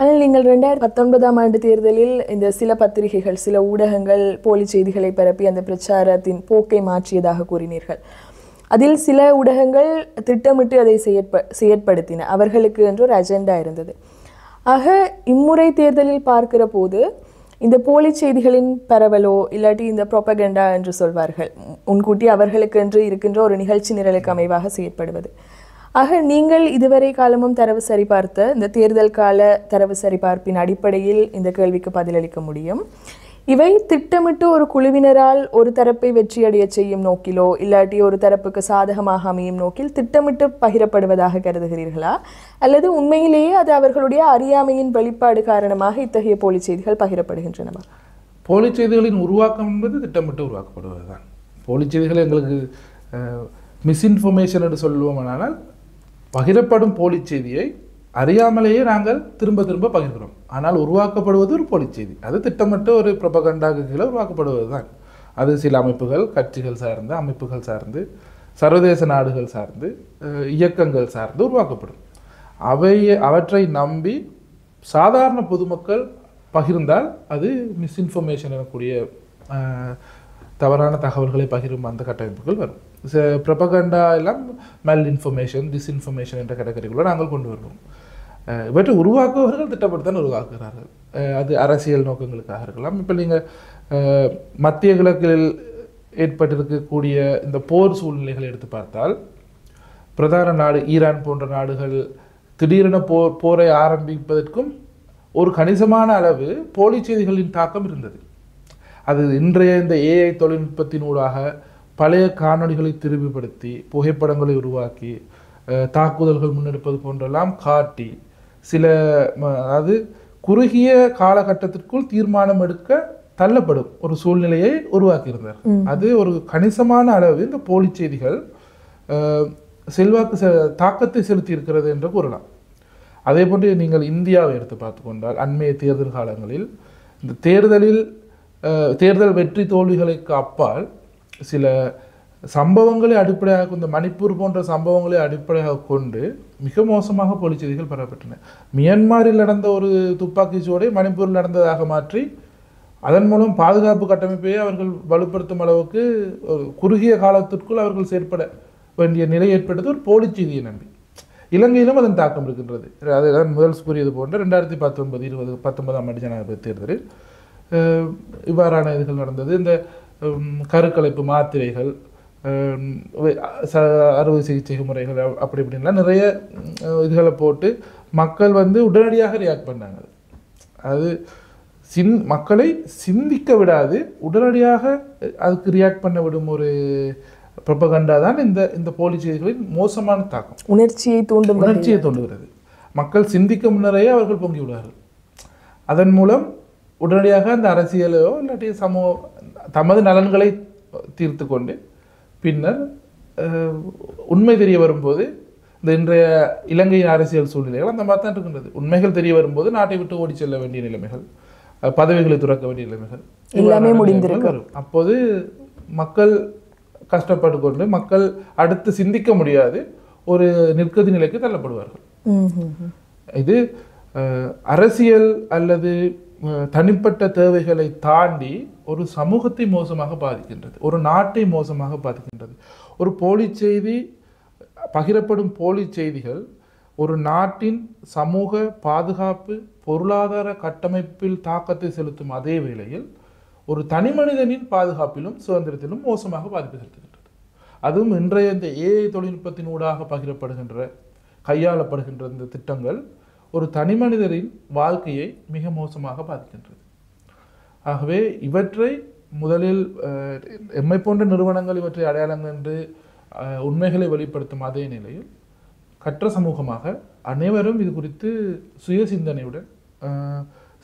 ஆனால் நீங்கள் 2019ஆம் ஆண்டு தேர்தலில் இந்த சில பத்திரிகைகள் சில ஊடகங்கள் போலி செய்திகளை பரப்பி அந்த பிரச்சாரத்தின் போக்கை மாற்றியதாக கூறினீர்கள். அதில் சில ஊடகங்கள் திட்டமிட்டு அதை செயற்படுத்தின, அவர்களுக்கு என்று ஒரு அஜெண்டா இருந்தது. ஆக இம்முறை தேர்தலில் பார்க்கிற போது இந்த போலி செய்திகளின் பரவலோ இல்லாட்டி இந்த ப்ரோபகண்டா என்று சொல்வார்கள், முன்கூட்டி அவர்களுக்கு என்று இருக்கின்ற ஒரு நிகழ்ச்சி நிரலுக்கு அமைவாக செயற்படுவது. ஆக நீங்கள் இதுவரை காலமும் தரவு சரிபார்த்த இந்த தேர்தல் கால தரவு சரிபார்ப்பின் அடிப்படையில் இந்த கேள்விக்கு பதிலளிக்க முடியும். இவை திட்டமிட்டு ஒரு குழுவினரால் ஒரு தரப்பை வெற்றியடைய செய்யும் நோக்கிலோ இல்லாட்டி ஒரு தரப்புக்கு சாதகமாக அமையும் நோக்கில் திட்டமிட்டு பகிரப்படுவதாக கருதுகிறீர்களா, அல்லது உண்மையிலேயே அது அவர்களுடைய அறியாமையின் வெளிப்பாடு காரணமாக இத்தகைய போலி செய்திகள் பகிரப்படுகின்றனவா? போலி செய்திகளின் உருவாக்கம் என்பது திட்டமிட்டு உருவாக்கப்படுவதுதான். போலி செய்திகள் எங்களுக்கு மிஸ்இன்ஃபர்மேஷன் என்று சொல்லுவோம். ஆனால் பகிரப்படும் போலி செய்தியை அறியாமலேயே நாங்கள் திரும்ப திரும்ப பகிர்கிறோம். ஆனால் உருவாக்கப்படுவது ஒரு போலி செய்தி. அது திட்டமிட்டு ஒரு ப்ரொபகண்டாக்கு கீழே உருவாக்கப்படுவது தான். அது சில அமைப்புகள், கட்சிகள் சார்ந்து, அமைப்புகள் சார்ந்து, சர்வதேச நாடுகள் சார்ந்து, இயக்கங்கள் சார்ந்து உருவாக்கப்படும். அவற்றை நம்பி சாதாரண பொதுமக்கள் பகிர்ந்தால் அது மிஸ்இன்ஃபர்மேஷன் எனக்கூடிய தவறான தகவல்களை பகிரும் அந்த கட்டமைப்புகள் வரும். ப்ரொபகண்டா எல்லாம் மெல் இன்ஃபர்மேஷன், டிஸ்இன்ஃபர்மேஷன் என்ற கேட்டகரிக்குள்ள நாங்கள் கொண்டு வருவோம். இவற்றை உருவாக்குபவர்கள் திட்டப்பட்டுத்தான் உருவாக்குகிறார்கள். அது அரசியல் நோக்கங்களுக்காக இருக்கலாம். இப்போ நீங்கள் மத்திய கிழக்கில் ஏற்பட்டிருக்கக்கூடிய இந்த போர் சூழ்நிலைகளை எடுத்து பார்த்தால் பிரதான நாடு ஈரான் போன்ற நாடுகள் திடீரென போரை ஆரம்பிப்பதற்கும் ஒரு கணிசமான அளவு போலி செய்திகளின் தாக்கம் இருந்தது. அது இன்றைய இந்த ஏஐ தொழில்நுட்பத்தினூடாக பழைய காணொளிகளை திரும்பிப்படுத்தி புகைப்படங்களை உருவாக்கி தாக்குதல்கள் முன்னெடுப்பது போன்றெல்லாம் காட்டி சில அதாவது குறுகிய காலகட்டத்திற்குள் தீர்மானம் எடுக்க தள்ளப்படும் ஒரு சூழ்நிலையை உருவாக்கியிருந்தார். அது ஒரு கணிசமான அளவு இந்த போலி செய்திகள் செல்வாக்கு தாக்கத்தை செலுத்தி இருக்கிறது என்று கூறலாம். அதே போன்று நீங்கள் இந்தியாவை எடுத்து பார்த்து கொண்டால் அண்மைய தேர்தல் காலங்களில் இந்த தேர்தல் வெற்றி தோல்விகளுக்கு அப்பால் சில சம்பவங்களை அடிப்படையாக இந்த மணிப்பூர் போன்ற சம்பவங்களை அடிப்படையாக கொண்டு மிக மோசமாக போலி செய்திகள் பரப்பப்பட்டன. மியான்மரில் நடந்த ஒரு துப்பாக்கி சூடை மணிப்பூரில் நடந்ததாக மாற்றி அதன் மூலம் பாதுகாப்பு கட்டமைப்பையே அவர்கள் வலுப்படுத்தும் அளவுக்கு குறுகிய காலத்திற்குள் அவர்கள் செயற்பட வேண்டிய நிலை ஏற்பட்டது ஒரு போலி செய்தியை நம்பி. இலங்கையிலும் அதன் தாக்கம் இருக்கின்றது. அதுதான் முதல் கூறியது போன்ற 2019-2019ஆம் ஆண்டு ஜனாதிபதி தேர்தலில் இவ்வாறான இதுகள் நடந்தது. இந்த கருக்கலைப்பு மாத்திரைகள், அறுவை சிகிச்சை முறைகள் அப்படி இப்படின்லாம் நிறைய இதுகளை போட்டு மக்கள் உடனடியாக ரியாக்ட் பண்ணாங்க. அது மக்களை சிந்திக்க விடாது உடனடியாக அதுக்கு ரியாக்ட் பண்ண விடும் ஒரு ப்ரொபகண்டா தான் இந்த போலி செய்திகளின் மோசமான தாக்கம். உணர்ச்சியை தூண்டுகிறது. மக்கள் சிந்திக்க முன்னரே அவர்கள் பொங்கி விடுவார்கள். அதன் மூலம் உடனடியாக அந்த அரசியலோ இல்லாட்டி தமது நலன்களை தீர்த்து கொண்டு பின்னர் உண்மை தெரிய வரும்போது இந்த இன்றைய இலங்கையின் அரசியல் சூழ்நிலைகள் அந்த மாதிரி தான் இருக்கின்றது. உண்மைகள் தெரிய வரும்போது நாட்டை விட்டு ஓடி செல்ல வேண்டிய நிலைமைகள், பதவிகளை துறக்க வேண்டிய நிலைமைகள் எல்லாமே முடிந்திருக்கு. அப்போது மக்கள் கஷ்டப்பட்டு கொண்டு மக்கள் அடுத்து சிந்திக்க முடியாது ஒரு நிற்கதி நிலைக்கு தள்ளப்படுவார்கள். இது அரசியல் அல்லது தனிப்பட்ட தேவைகளை தாண்டி ஒரு சமூகத்தை மோசமாக பாதிக்கின்றது, ஒரு நாட்டை மோசமாக பாதிக்கின்றது. ஒரு போலி செய்தி, பகிரப்படும் போலி செய்திகள் ஒரு நாட்டின் சமூக பாதுகாப்பு பொருளாதார கட்டமைப்பில் தாக்கத்தை செலுத்தும் அதே வேளையில் ஒரு தனி மனிதனின் பாதுகாப்பிலும் சுதந்திரத்திலும் மோசமாக பாதிப்பு செலுத்துகின்றது. அதுவும் இன்றைய இந்த ஏஐ தொழில்நுட்பத்தின் ஊடாக பகிரப்படுகின்ற கையாளப்படுகின்ற இந்த திட்டங்கள் ஒரு தனி மனிதரின் வாழ்க்கையை மிக மோசமாக பாதிக்கின்றது. ஆகவே இவற்றை முதலில் எம்மை போன்ற நிறுவனங்கள் இவற்றை அடையாளம் கண்டு உண்மைகளை வெளிப்படுத்தும் அதே நிலையில் கற்ற சமூகமாக அனைவரும் இது குறித்து சுய சிந்தனையுடன்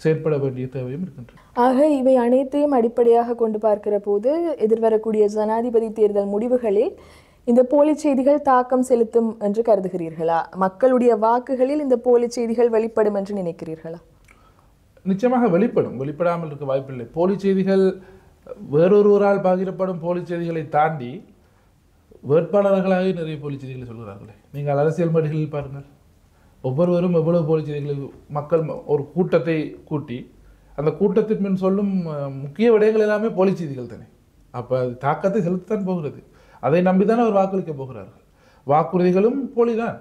செயற்பட வேண்டிய தேவையும் இருக்கின்றது. ஆக இவை அனைத்தையும் அடிப்படையாக கொண்டு பார்க்கிற போது எதிர்வரக்கூடிய ஜனாதிபதி தேர்தல் முடிவுகளில் இந்த போலி செய்திகள் தாக்கம் செலுத்தும் என்று கருதுகிறீர்களா? மக்களுடைய வாக்குகளில் இந்த போலி செய்திகள் வெளிப்படும் என்று நினைக்கிறீர்களா? நிச்சயமாக வெளிப்படும், வெளிப்படாமல் இருக்க வாய்ப்பில்லை. போலி செய்திகள் வேறொருவரால் பகிரப்படும் போலி செய்திகளை தாண்டி வேட்பாளர்களாக நிறைய போலி செய்திகளை சொல்கிறார்களே. நீங்கள் அரசியல் மேடைகளில் பாருங்கள், ஒவ்வொருவரும் எவ்வளவு போலி செய்திகளை மக்கள் ஒரு கூட்டத்தை கூட்டி அந்த கூட்டத்தின் பின் சொல்லும் முக்கிய விடயங்கள் எல்லாமே போலி செய்திகள் தானே. அப்போ அது தாக்கத்தை செலுத்தத்தான் போகிறது. அதை நம்பிதான் அவர் வாக்களிக்க போகிறார்கள். வாக்குறுதிகளும் போலிதான்.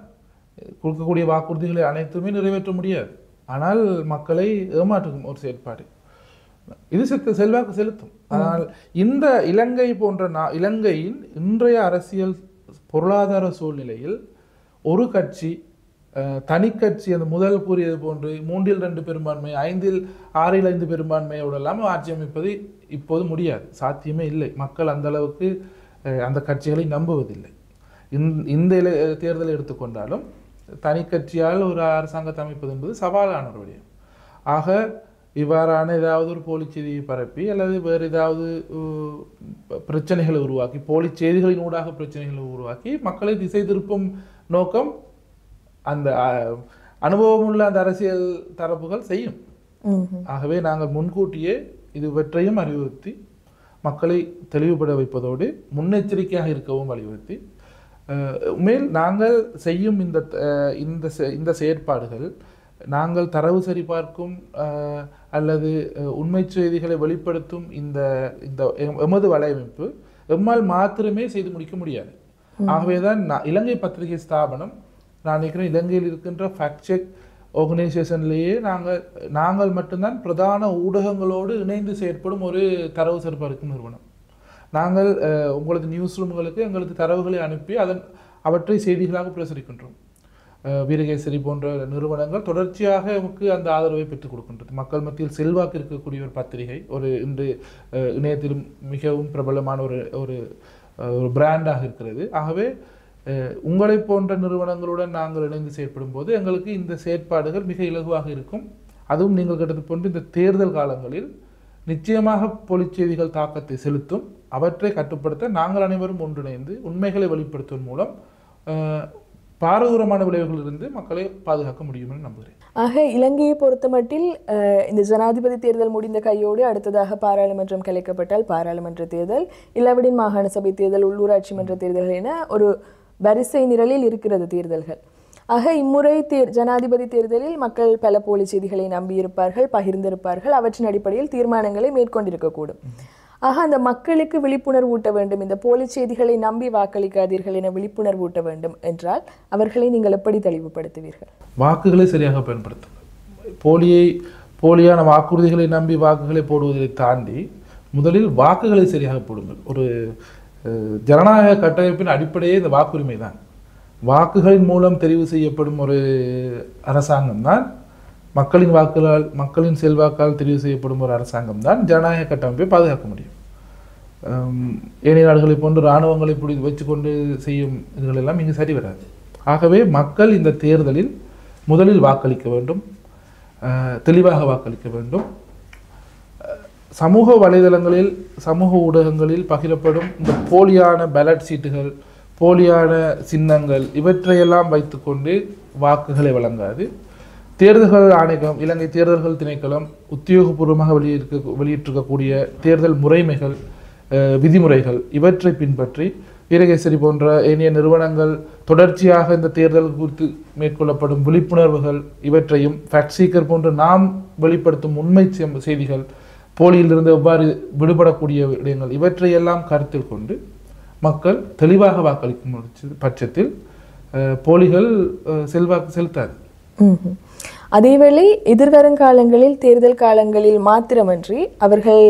கொடுக்கக்கூடிய வாக்குறுதிகளை அனைத்துமே நிறைவேற்ற முடியாது. ஆனால் மக்களை ஏமாற்றும் ஒரு செயற்பாடு இது செல்வாக்கு செலுத்தும். ஆனால் இந்த இலங்கை போன்ற இலங்கையின் இன்றைய அரசியல் பொருளாதார சூழ்நிலையில் ஒரு கட்சி தனி கட்சி அந்த முதல் கூறியது போன்று 3/2 பெரும்பான்மை 5/6 பெரும்பான்மையோடெல்லாம் ஆட்சி அமைப்பது இப்போது முடியாது, சாத்தியமே இல்லை. மக்கள் அந்த அளவுக்கு அந்த கட்சிகளை நம்புவதில்லை. இந்த தேர்தலை எடுத்துக்கொண்டாலும் தனி கட்சியால் ஒரு அரசாங்கத்தை அமைப்பது என்பது சவாலான ஒரு விடயம். ஆக இவ்வாறான ஏதாவது ஒரு போலி செய்தியை பரப்பி அல்லது வேறு ஏதாவது பிரச்சனைகளை உருவாக்கி போலி செய்திகளின் ஊடாக பிரச்சனைகளை உருவாக்கி மக்களை திசை திருப்பும் நோக்கம் அந்த அனுபவமுள்ள அந்த அரசியல் தரப்புகள் செய்யும். ஆகவே நாங்கள் முன்கூட்டியே இதுவற்றையும் அறிவுறுத்தி மக்களை தெளிவுபட வைப்பதோடு முன்னெச்சரிக்கையாக இருக்கவும் வலியுறுத்தி மேல் நாங்கள் செய்யும் இந்த செயற்பாடுகள் நாங்கள் தரவு சரிபார்க்கும் அல்லது உண்மை செய்திகளை வெளிப்படுத்தும் இந்த எமது வலையமைப்பு எம்மால் மாத்திரமே செய்து முடிக்க முடியாது. ஆகவேதான் இலங்கை பத்திரிகை ஸ்தாபனம், நான் நினைக்கிறேன் இலங்கையில் இருக்கின்ற ஃபேக்ட் செக் ஆர்கனைசேஷன்லேயே நாங்கள் மட்டும்தான் பிரதான ஊடகங்களோடு இணைந்து செயற்படும் ஒரு தரவு சரிபார்க்கும் நிறுவனம். நாங்கள் உங்களது நியூஸ் ரூம்களுக்கு எங்களது தரவுகளை அனுப்பி அவற்றை செய்திகளாக பிரசுரிக்கின்றோம். வீரகேசரி போன்ற நிறுவனங்கள் தொடர்ச்சியாக நமக்கு அந்த ஆதரவை பெற்றுக் கொடுக்கின்றது. மக்கள் மத்தியில் செல்வாக்கு இருக்கக்கூடிய ஒரு பத்திரிகை, இன்று இணையத்திலும் மிகவும் பிரபலமான ஒரு பிராண்டாக இருக்கிறது. ஆகவே உங்களை போன்ற நிறுவனங்களுடன் நாங்கள் இணைந்து செயற்படும் போது எங்களுக்கு இந்த செயற்பாடுகள் மிக இலகுவாக இருக்கும். அதுவும் நீங்கள் கேட்டது போன்று இந்த தேர்தல் காலங்களில் நிச்சயமாக போலிச் செய்திகள் தாக்கத்தை செலுத்தும். அவற்றை கட்டுப்படுத்த நாங்கள் அனைவரும் ஒன்றிணைந்து உண்மைகளை வெளிப்படுத்துவதன் மூலம் பாரதூரமான விளைவுகளிலிருந்து மக்களை பாதுகாக்க முடியும் என்று நம்புகிறேன். ஆக இலங்கையை பொறுத்தமட்டில் இந்த ஜனாதிபதி தேர்தல் முடிந்த கையோடு அடுத்ததாக பாராளுமன்றம் கலைக்கப்பட்டால் பாராளுமன்ற தேர்தல், இல்லாவிடின் மாகாண சபை தேர்தல், உள்ளூராட்சி மன்ற தேர்தல்கள் என ஒரு வரிசை நிரலில் இருக்கிறது தேர்தல்கள். ஆக இம்முறை ஜனாதிபதி தேர்தலில் மக்கள் பல போலி செய்திகளை நம்பியிருப்பார்கள், பகிர்ந்திருப்பார்கள். அவற்றின் அடிப்படையில் தீர்மானங்களை மேற்கொண்டிருக்கக்கூடும். ஆக அந்த மக்களுக்கு விழிப்புணர்வு ஊட்ட வேண்டும், இந்த போலி செய்திகளை நம்பி வாக்களிக்காதீர்கள் என விழிப்புணர்வு ஊட்ட வேண்டும் என்றால் அவர்களை நீங்கள் எப்படி தெளிவுபடுத்துவீர்கள்? வாக்குகளை சரியாக பயன்படுத்தும். போலியான வாக்குறுதிகளை நம்பி வாக்குகளை போடுவதை தாண்டி முதலில் வாக்குகளை சரியாக போடுங்கள். ஒரு ஜனநாயக கட்டமைப்பின் அடிப்படையே இந்த வாக்குரிமை தான். வாக்குகளின் மூலம் தெரிவு செய்யப்படும் ஒரு அரசாங்கம் தான், மக்களின் செல்வாக்கால் தெரிவு செய்யப்படும் ஒரு அரசாங்கம் தான் ஜனநாயக கட்டமைப்பை பாதுகாக்க முடியும். ஏனைய நாடுகளை போன்று இராணுவங்களை வச்சுக்கொண்டு செய்யும் இதுகளெல்லாம் இங்கு சரி வராது. ஆகவே மக்கள் இந்த தேர்தலில் முதலில் வாக்களிக்க வேண்டும், தெளிவாக வாக்களிக்க வேண்டும். சமூக வலைதளங்களில் சமூக ஊடகங்களில் பகிரப்படும் இந்த போலியான பேலட் சீட்டுகள், போலியான சின்னங்கள் இவற்றையெல்லாம் வைத்துக்கொண்டு வாக்குகளை வழங்காது. தேர்தல்கள் ஆணையம், இலங்கை தேர்தல்கள் திணைக்களம் உத்தியோகபூர்வமாக வெளியிட்டிருக்கக்கூடிய தேர்தல் முறைமைகள், விதிமுறைகள் இவற்றை பின்பற்றி வீரகேசரி போன்ற ஏனைய நிறுவனங்கள் தொடர்ச்சியாக இந்த தேர்தல் குறித்து மேற்கொள்ளப்படும் விழிப்புணர்வுகள் இவற்றையும், ஃபேக்ட் சீக்கர் போன்ற நாம் வெளிப்படுத்தும் உண்மை செய்திகள், போலியிலிருந்து எவ்வாறு விடுபடக்கூடிய விடயங்கள் இவற்றையெல்லாம் கருத்தில் கொண்டு மக்கள் தெளிவாக வாக்களிக்கும் பட்சத்தில் போலிகள் செல்வாக்கு செலுத்தாது. அதேவேளை எதிர்வருங்காலங்களில் தேர்தல் காலங்களில் மாத்திரமன்றி அவர்கள்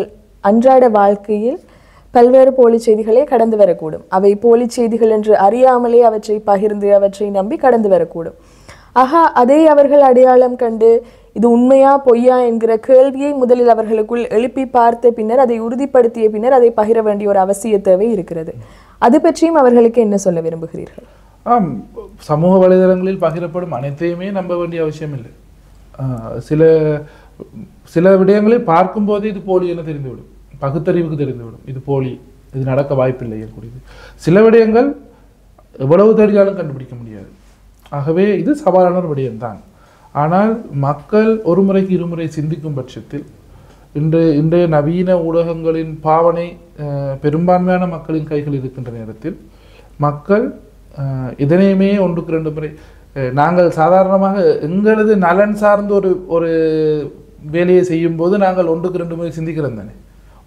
அன்றாட வாழ்க்கையில் பல்வேறு போலி செய்திகளே கடந்து வரக்கூடும். அவை போலி செய்திகள் என்று அறியாமலே அவற்றை பகிர்ந்து அவற்றை நம்பி கடந்து வரக்கூடும். அதை அவர்கள் அடையாளம் கண்டு இது உண்மையா பொய்யா என்கிற கேள்வியை முதலில் அவர்களுக்குள் எழுப்பி பார்த்த பின்னர் அதை உறுதிப்படுத்திய பின்னர் அதை பகிர வேண்டிய ஒரு அவசிய தேவை இருக்கிறது. அது பற்றியும் அவர்களுக்கு என்ன சொல்ல விரும்புகிறீர்கள்? சமூக வலைதளங்களில் பகிரப்படும் அனைத்தையுமே நம்ப வேண்டிய அவசியம் இல்லை. சில விடயங்களை பார்க்கும் போது இது போலி என தெரிந்துவிடும், பகுத்தறிவுக்கு தெரிந்துவிடும், இது போலி, இது நடக்க வாய்ப்பில்லை கூடியது. சில விடயங்கள் எவ்வளவு தேடியாலும் கண்டுபிடிக்க முடியாது. ஆகவே இது சவாலான ஒரு விடயம்தான். ஆனால் மக்கள் ஒரு முறைக்கு இருமுறை சிந்திக்கும் பட்சத்தில் இன்றைய நவீன ஊடகங்களின் பாவனை பெரும்பான்மையான மக்களின் கைகள் இருக்கின்ற நேரத்தில் மக்கள் இதனையுமே 1-2 முறை நாங்கள் சாதாரணமாக எங்களது நலன் சார்ந்த ஒரு வேலையை செய்யும் போது நாங்கள் 1-2 முறை சிந்திக்கிறோம் தானே.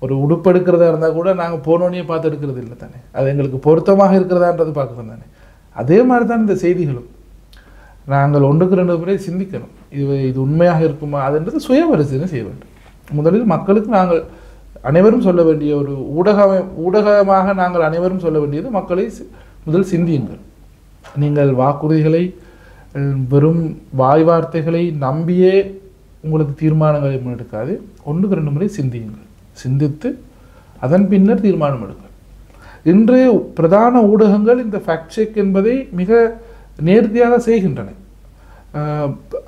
ஒரு உடுப்பு எடுக்கிறதா இருந்தால் கூட நாங்கள் போனோடனே பார்த்து எடுக்கிறது இல்லை தானே, அது எங்களுக்கு பொருத்தமாக இருக்கிறதான்றது பார்க்குறோம் தானே. அதே மாதிரி தான் இந்த செய்திகளும் நாங்கள் 1-2 முறை சிந்திக்கணும். இது உண்மையாக இருக்குமா அதுன்றது சுய பரிசீலனை செய்ய வேண்டும். முதலில் மக்களுக்கு நாங்கள் அனைவரும் சொல்ல வேண்டிய ஒரு ஊடகமாக நாங்கள் அனைவரும் சொல்ல வேண்டியது, மக்களை முதல் சிந்தியுங்கள். நீங்கள் வாக்குறுதிகளை வெறும் வாய் வார்த்தைகளை நம்பியே உங்களுக்கு தீர்மானங்களை எடுக்காது. 1-2 முறை சிந்தியுங்கள். சிந்தித்து அதன் பின்னர் தீர்மானம் எடுங்கள். இன்று பிரதான ஊடகங்கள் இந்த ஃபேக்ட் செக் என்பதை மிக நேர்த்தியாக செய்கின்றன.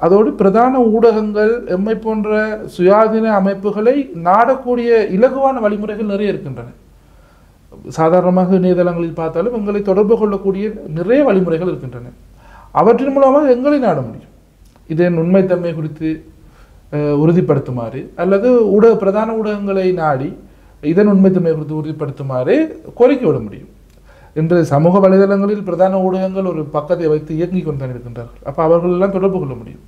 அதோடு பிரதான ஊடகங்கள் எம்மை போன்ற சுயாதீன அமைப்புகளை நாடக்கூடிய இலகுவான வழிமுறைகள் நிறைய இருக்கின்றன. சாதாரணமாக இணையதளங்களில் பார்த்தாலும் எங்களை தொடர்பு கொள்ளக்கூடிய நிறைய வழிமுறைகள் இருக்கின்றன. அவற்றின் மூலமாக எங்களை நாட முடியும். இதன் உண்மைத்தன்மை குறித்து உறுதிப்படுத்துமாறு அல்லது பிரதான ஊடகங்களை நாடி இதன் உண்மைத்தன்மை குறித்து உறுதிப்படுத்துமாறு கோரிக்கை விட முடியும். இன்று சமூக வலைதளங்களில் பிரதான ஊடகங்கள் ஒரு பக்கத்தை வைத்து இயங்கிக் கொண்டு இருக்கின்றார்கள். அப்போ அவர்கள் எல்லாம் தொடர்பு கொள்ள முடியும்.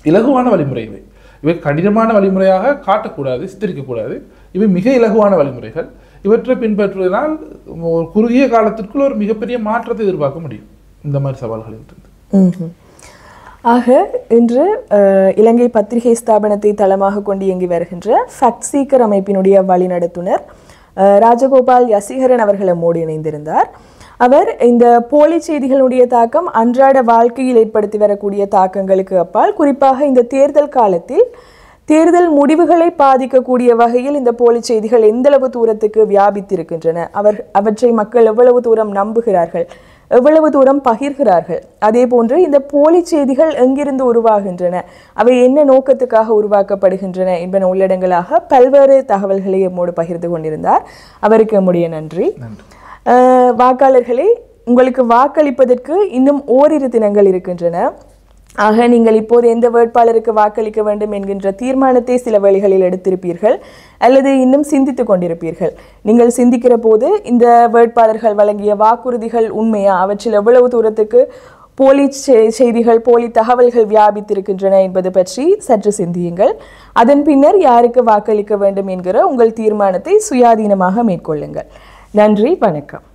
இலகுவான வழிமுறைகளை இவை கடினமான வழிமுறையாக காட்டக்கூடாது, சித்தரிக்கக்கூடாது. இவை மிக இலகுவான வழிமுறைகள். இவற்றை பின்பற்றுவதனால் ஒரு குறுகிய காலத்திற்குள் ஒரு மிகப்பெரிய மாற்றத்தை எதிர்பார்க்க முடியும் இந்த மாதிரி சவால்கள் இருந்து. ஆக இன்று இலங்கை பத்திரிகை ஸ்தாபனத்தை தளமாக கொண்டு இயங்கி வருகின்ற ஃபேக்ட் சீக்கர் அமைப்பினுடைய வழிநடத்துனர் ராஜகோபால் யசிகரன் அவர்கள் நம்மோடு இணைந்திருந்தார். அவர் இந்த போலி செய்திகளுடைய தாக்கம் அன்றாட வாழ்க்கையில் ஏற்படுத்தி வரக்கூடிய தாக்கங்களுக்கு அப்பால், குறிப்பாக இந்த தேர்தல் காலத்தில் தேர்தல் முடிவுகளை பாதிக்கக்கூடிய வகையில் இந்த போலி செய்திகள் எந்தளவு தூரத்துக்கு வியாபித்திருக்கின்றன, அவற்றை மக்கள் எவ்வளவு தூரம் நம்புகிறார்கள், எவ்வளவு தூரம் பகிர்கிறார்கள், அதே போன்று இந்த போலி செய்திகள் எங்கிருந்து உருவாகின்றன, அவை என்ன நோக்கத்துக்காக உருவாக்கப்படுகின்றன என்பன உள்ளடங்களாக பல்வேறு தகவல்களை நம்மோடு பகிர்ந்து கொண்டிருந்தார். அவருக்கு நம்முடைய நன்றி. வாக்காளர்களே, உங்களுக்கு வாக்களிப்பதற்கு இன்னும் ஓரிரு தினங்கள் இருக்கின்றன. ஆக நீங்கள் இப்போது எந்த வேட்பாளருக்கு வாக்களிக்க வேண்டும் என்கின்ற தீர்மானத்தை சில வழிகளில் எடுத்திருப்பீர்கள் அல்லது இன்னும் சிந்தித்து கொண்டிருப்பீர்கள். நீங்கள் சிந்திக்கிற போது இந்த வேட்பாளர்கள் வழங்கிய வாக்குறுதிகள் உண்மையா, அவற்றில் எவ்வளவு தூரத்துக்கு போலி செய்திகள், போலி தகவல்கள் வியாபித்திருக்கின்றன என்பது பற்றி சற்று சிந்தியுங்கள். அதன் பின்னர் யாருக்கு வாக்களிக்க வேண்டும் என்கிற உங்கள் தீர்மானத்தை சுயாதீனமாக மேற்கொள்ளுங்கள். நன்றி, வணக்கம்.